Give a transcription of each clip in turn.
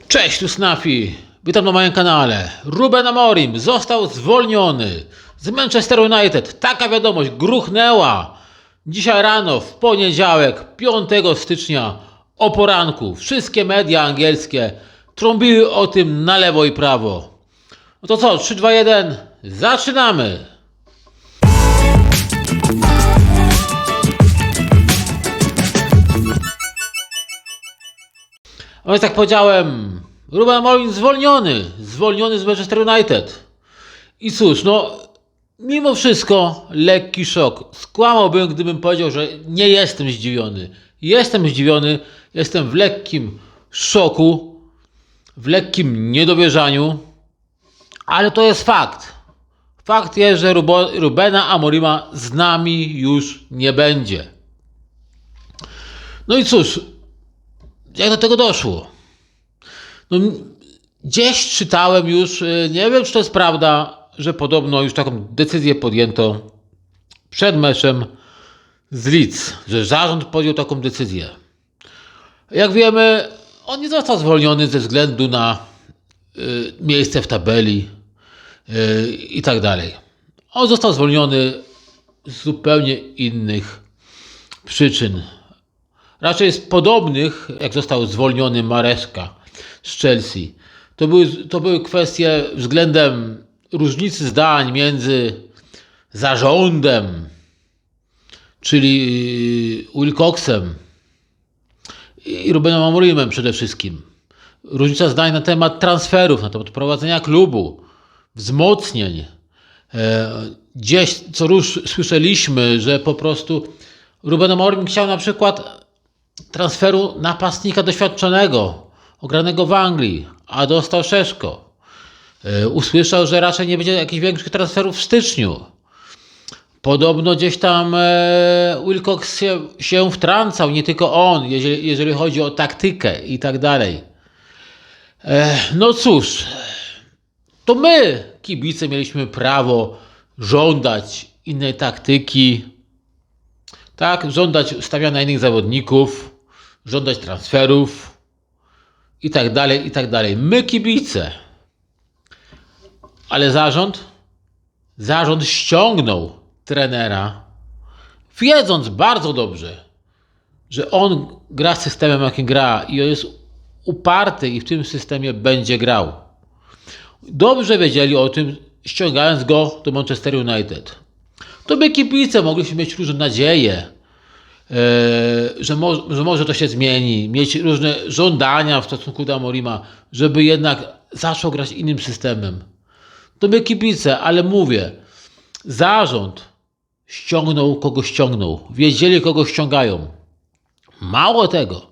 Cześć, tu Snafi. Witam na moim kanale. Ruben Amorim został zwolniony z Manchester United. Taka wiadomość gruchnęła dzisiaj rano, w poniedziałek, 5 stycznia o poranku. Wszystkie media angielskie trąbiły o tym na lewo i prawo. No to co, 3, 2, 1, zaczynamy! A więc tak powiedziałem, Ruben Amorim zwolniony z Manchester United. I cóż, mimo wszystko lekki szok. Skłamałbym, gdybym powiedział, że nie jestem zdziwiony. Jestem zdziwiony, jestem w lekkim szoku, w lekkim niedowierzaniu, ale to jest fakt. Fakt jest, że Rubena Amorima z nami już nie będzie. No i cóż, jak do tego doszło? Gdzieś czytałem już, nie wiem czy to jest prawda, że podobno już taką decyzję podjęto przed meczem z Leeds, że zarząd podjął taką decyzję. Jak wiemy, on nie został zwolniony ze względu na miejsce w tabeli i tak dalej. On został zwolniony z zupełnie innych przyczyn. Raczej z podobnych, jak został zwolniony Maresca z Chelsea. To były kwestie względem różnicy zdań między zarządem, czyli Wilcoxem i Rubenem Amorimem przede wszystkim. Różnica zdań na temat transferów, na temat prowadzenia klubu, wzmocnień. Gdzieś co rusz słyszeliśmy, że po prostu Ruben Amorim chciał na przykład transferu napastnika doświadczonego, ogranego w Anglii, a dostał Szeszko. Usłyszał, że raczej nie będzie jakichś większych transferów w styczniu. Podobno gdzieś tam Wilcox się wtrącał, nie tylko on, jeżeli chodzi o taktykę i tak dalej. No cóż, to my, kibice, mieliśmy prawo żądać innej taktyki, tak, żądać stawiania innych zawodników, żądać transferów i tak dalej, i tak dalej. My, kibice. Ale zarząd ściągnął trenera, wiedząc bardzo dobrze, że on gra systemem, jakim gra i on jest uparty i w tym systemie będzie grał. Dobrze wiedzieli o tym, ściągając go do Manchester United. To my, kibice, mogliśmy mieć różne nadzieje, że może to się zmieni, mieć różne żądania w stosunku do Amorima, żeby jednak zaczął grać innym systemem. To my, kibice, ale mówię, zarząd ściągnął kogo ściągnął. Wiedzieli, kogo ściągają. Mało tego,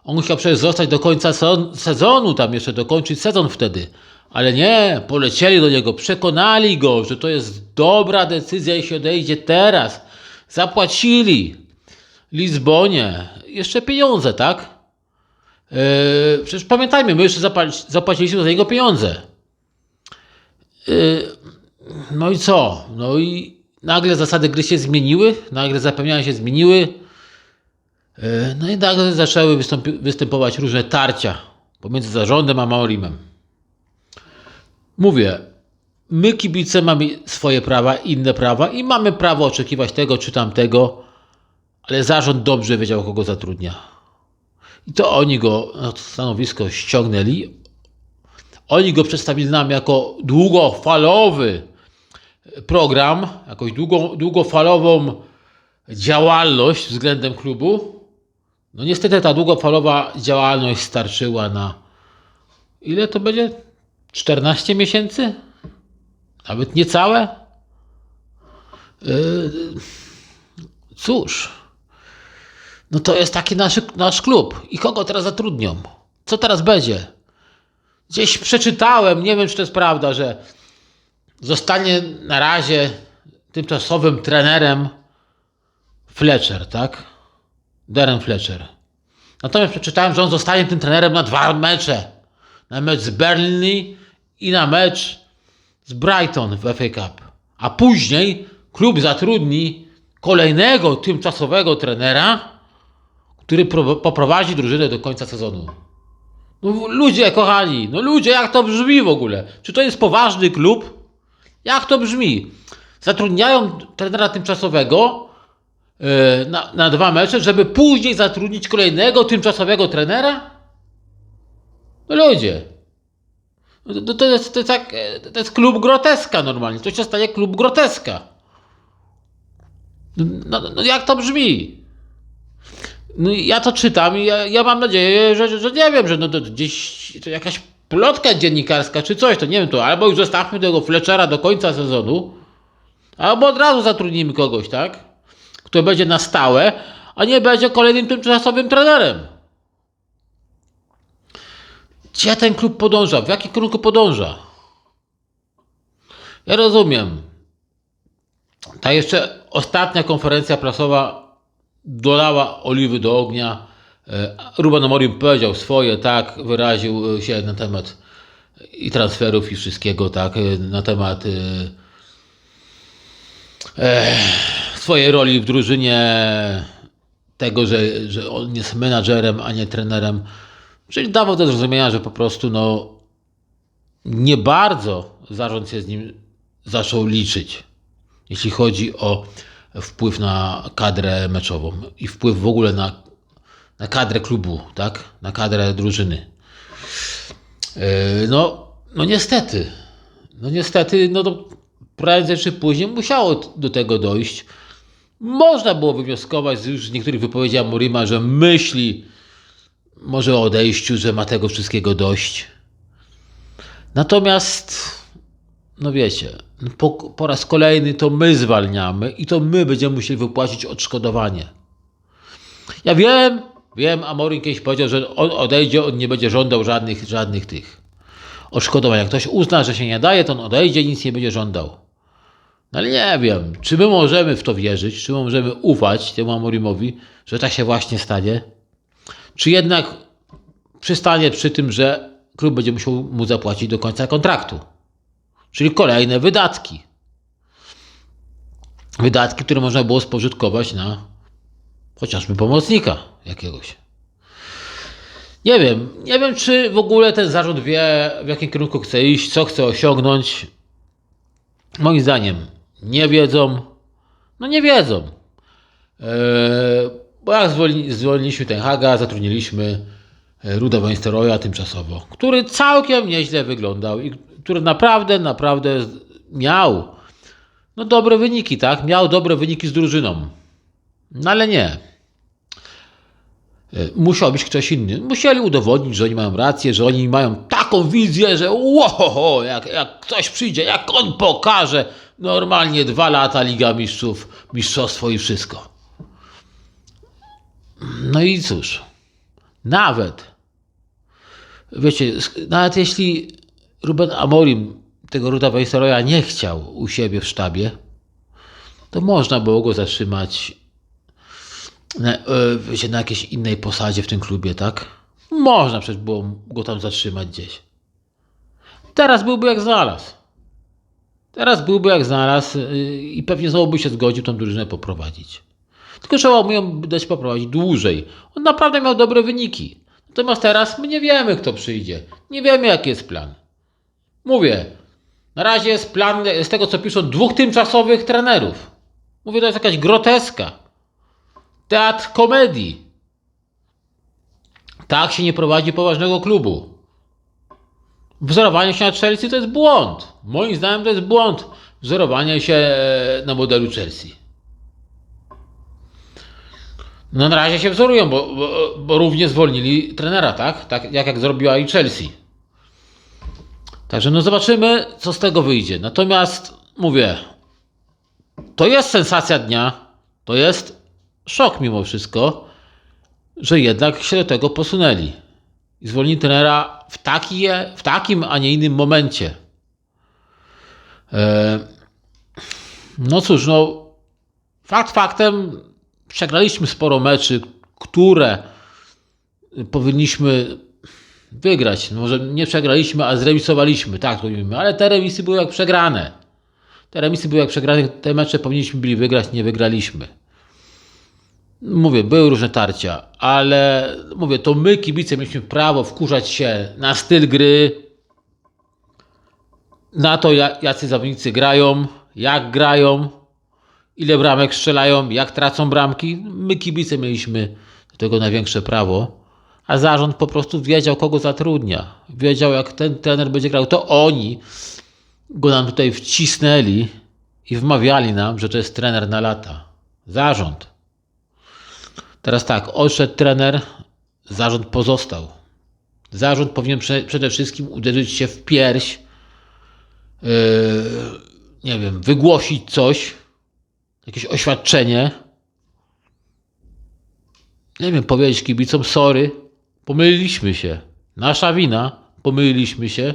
on chciał przecież zostać do końca sezonu, tam jeszcze dokończyć sezon wtedy. Ale nie, polecieli do niego, przekonali go, że to jest dobra decyzja i się odejdzie teraz. Zapłacili Lizbonie jeszcze pieniądze, tak? Przecież pamiętajmy, my jeszcze zapłaciliśmy za niego pieniądze. No i co? No i nagle zasady gry się zmieniły, nagle zapewnienia się zmieniły. No i nagle zaczęły występować różne tarcia pomiędzy zarządem a Amorimem. Mówię, my, kibice, mamy swoje prawa, inne prawa i mamy prawo oczekiwać tego czy tamtego, ale zarząd dobrze wiedział, kogo zatrudnia. I to oni go na to stanowisko ściągnęli. Oni go przedstawili nam jako długofalowy program, jakąś długofalową działalność względem klubu. No niestety ta długofalowa działalność starczyła na ile to będzie? 14 miesięcy? Nawet niecałe? Cóż, no to jest taki nasz klub. I kogo teraz zatrudnią? Co teraz będzie? Gdzieś przeczytałem, nie wiem czy to jest prawda, że zostanie na razie tymczasowym trenerem Fletcher, tak? Darren Fletcher. Natomiast przeczytałem, że on zostanie tym trenerem na 2 mecze. Na mecz z Burnley i na mecz z Brighton w FA Cup. A później klub zatrudni kolejnego tymczasowego trenera, który poprowadzi drużynę do końca sezonu. No ludzie, kochani, no ludzie, jak to brzmi w ogóle? Czy to jest poważny klub? Jak to brzmi? Zatrudniają trenera tymczasowego na 2 mecze, żeby później zatrudnić kolejnego tymczasowego trenera? No ludzie. To jest klub groteska normalnie. To się staje klub groteska. No jak to brzmi? No ja to czytam i ja mam nadzieję, że nie wiem, że no to gdzieś to jakaś plotka dziennikarska czy coś, to nie wiem, to albo już zostawmy tego Fletchera do końca sezonu, albo od razu zatrudnimy kogoś, tak? Kto będzie na stałe, a nie będzie kolejnym tymczasowym trenerem. Gdzie ten klub podąża? W jakim kierunku podąża? Ja rozumiem. Ta jeszcze ostatnia konferencja prasowa dolała oliwy do ognia. Ruben Amorim powiedział swoje, tak, wyraził się na temat i transferów i wszystkiego, tak, na temat swojej roli w drużynie, tego, że on jest menadżerem, a nie trenerem. Czyli dawał do zrozumienia, że po prostu no nie bardzo zarząd się z nim zaczął liczyć, jeśli chodzi o wpływ na kadrę meczową i wpływ w ogóle na kadrę klubu, tak? Na kadrę drużyny. No niestety, no to prędzej czy później musiało do tego dojść. Można było wywnioskować już z niektórych wypowiedzi Amorima, że myśli może o odejściu, że ma tego wszystkiego dość. Natomiast, no wiecie, po raz kolejny to my zwalniamy i to my będziemy musieli wypłacić odszkodowanie. Ja wiem, Amorim kiedyś powiedział, że on odejdzie, on nie będzie żądał żadnych tych odszkodowań. Jak ktoś uzna, że się nie daje, to on odejdzie i nic nie będzie żądał. No ale nie wiem, czy my możemy w to wierzyć, czy my możemy ufać temu Amorimowi, że tak się właśnie stanie, czy jednak przystanie przy tym, że klub będzie musiał mu zapłacić do końca kontraktu. Czyli kolejne wydatki. Wydatki, które można było spożytkować na chociażby pomocnika jakiegoś. Nie wiem, czy w ogóle ten zarząd wie, w jakim kierunku chce iść, co chce osiągnąć. Moim zdaniem nie wiedzą. No nie wiedzą. Bo jak zwolniliśmy Ten Haga, zatrudniliśmy Ruda Van Nistelrooya tymczasowo, który całkiem nieźle wyglądał i który naprawdę miał dobre wyniki, tak? Miał dobre wyniki z drużyną. No ale nie. Musiał być ktoś inny. Musieli udowodnić, że oni mają rację, że oni mają taką wizję, że jak ktoś przyjdzie, jak on pokaże, normalnie 2 lata Liga Mistrzów, mistrzostwo i wszystko. No i cóż, nawet jeśli Ruben Amorim tego Ruda Van Nistelrooya nie chciał u siebie w sztabie, to można było go zatrzymać na jakiejś innej posadzie w tym klubie, tak? Można przecież było go tam zatrzymać gdzieś. Teraz byłby jak znalazł i pewnie znowu by się zgodził tą drużynę poprowadzić. Tylko trzeba mu ją dać poprowadzić dłużej. On naprawdę miał dobre wyniki. Natomiast teraz my nie wiemy, kto przyjdzie. Nie wiemy, jaki jest plan. Mówię, na razie jest plan, z tego co piszą, 2 tymczasowych trenerów. Mówię, to jest jakaś groteska. Teatr komedii. Tak się nie prowadzi poważnego klubu. Wzorowanie się na Chelsea to jest błąd. Moim zdaniem to jest błąd. Wzorowanie się na modelu Chelsea. No na razie się wzorują, bo równie zwolnili trenera, tak? Tak jak zrobiła i Chelsea. Także zobaczymy, co z tego wyjdzie. Natomiast mówię, to jest sensacja dnia, to jest szok mimo wszystko, że jednak się do tego posunęli. I zwolnili trenera w takim, a nie innym momencie. No cóż, fakt faktem, przegraliśmy sporo meczy, które powinniśmy wygrać. Może nie przegraliśmy, a zremisowaliśmy, tak to mówimy, ale te remisy były jak przegrane. Te mecze powinniśmy byli wygrać, nie wygraliśmy. Mówię, były różne tarcia, ale mówię, to my, kibice, mieliśmy prawo wkurzać się na styl gry, na to, jacy zawodnicy grają, jak grają, ile bramek strzelają, jak tracą bramki. My, kibice, mieliśmy do tego największe prawo, a zarząd po prostu wiedział, kogo zatrudnia. Wiedział, jak ten trener będzie grał. To oni go nam tutaj wcisnęli i wmawiali nam, że to jest trener na lata. Zarząd. Teraz tak, odszedł trener, zarząd pozostał. Zarząd powinien przede wszystkim uderzyć się w pierś, nie wiem, wygłosić coś, jakieś oświadczenie, nie wiem, powiedzieć kibicom, sorry, pomyliliśmy się, nasza wina, pomyliliśmy się,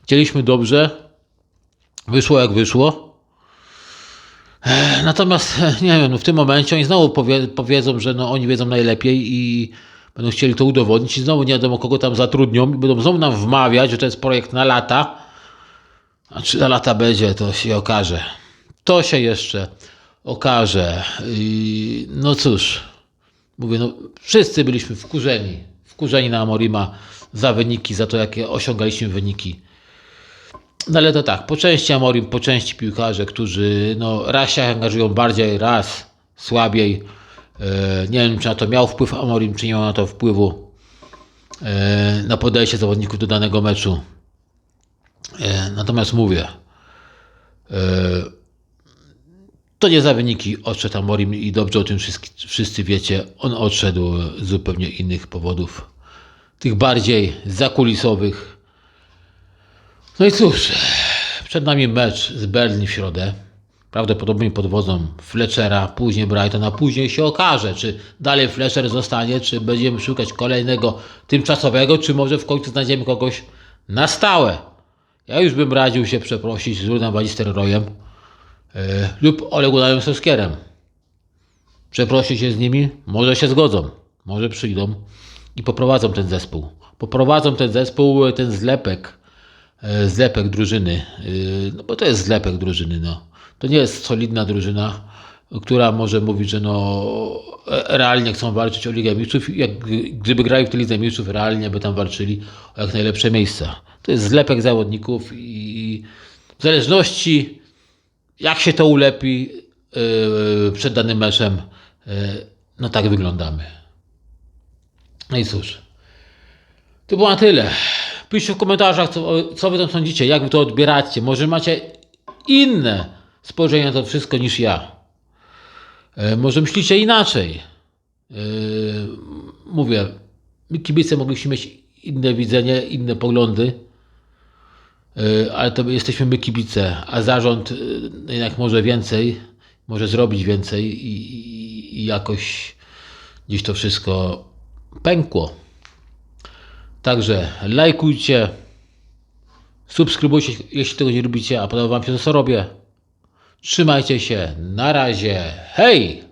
chcieliśmy dobrze, wyszło jak wyszło. Natomiast, nie wiem, w tym momencie oni znowu powiedzą, że no, oni wiedzą najlepiej i będą chcieli to udowodnić i znowu nie wiadomo, kogo tam zatrudnią i będą znowu nam wmawiać, że to jest projekt na lata. A czy na lata będzie, to się okaże. To się jeszcze okaże. No cóż, mówię, no wszyscy byliśmy wkurzeni na Amorima za wyniki, za to, jakie osiągaliśmy wyniki. No ale to tak, po części Amorim, po części piłkarze, którzy no, raz się angażują bardziej, raz słabiej. Nie wiem, czy na to miał wpływ Amorim, czy nie miał na to wpływu na podejście zawodników do danego meczu. Natomiast mówię, to nie za wyniki odszedł Amorim i dobrze o tym wszyscy wiecie. On odszedł z zupełnie innych powodów, tych bardziej zakulisowych. No i cóż, przed nami mecz z Berlin w środę. Prawdopodobnie pod wodzą Fletchera, później Brighton, a później się okaże, czy dalej Fletcher zostanie, czy będziemy szukać kolejnego tymczasowego, czy może w końcu znajdziemy kogoś na stałe. Ja już bym radził się przeprosić z Runem Van Nistelrooyem lub Ole Gunnarem Solskjaerem. Przeprosić się z nimi, może się zgodzą, może przyjdą i poprowadzą ten zespół. Poprowadzą ten zespół, ten zlepek drużyny, no bo to jest zlepek drużyny, no. To nie jest solidna drużyna, która może mówić, że no realnie chcą walczyć o Ligę Mistrzów, gdyby grali w tej Lidze Mistrzów, realnie by tam walczyli o jak najlepsze miejsca. To jest zlepek zawodników i w zależności jak się to ulepi przed danym meczem, no tak wyglądamy. No i cóż, to było na tyle. Piszcie w komentarzach, co wy tam sądzicie, jak wy to odbieracie. Może macie inne spojrzenie na to wszystko niż ja. Może myślicie inaczej. Mówię, my kibice mogliśmy mieć inne widzenie, inne poglądy, ale to jesteśmy my kibice, a zarząd jednak może więcej, może zrobić więcej i jakoś gdzieś to wszystko pękło. Także lajkujcie, subskrybujcie, jeśli tego nie lubicie, a podoba wam się to, co robię. Trzymajcie się, na razie, hej!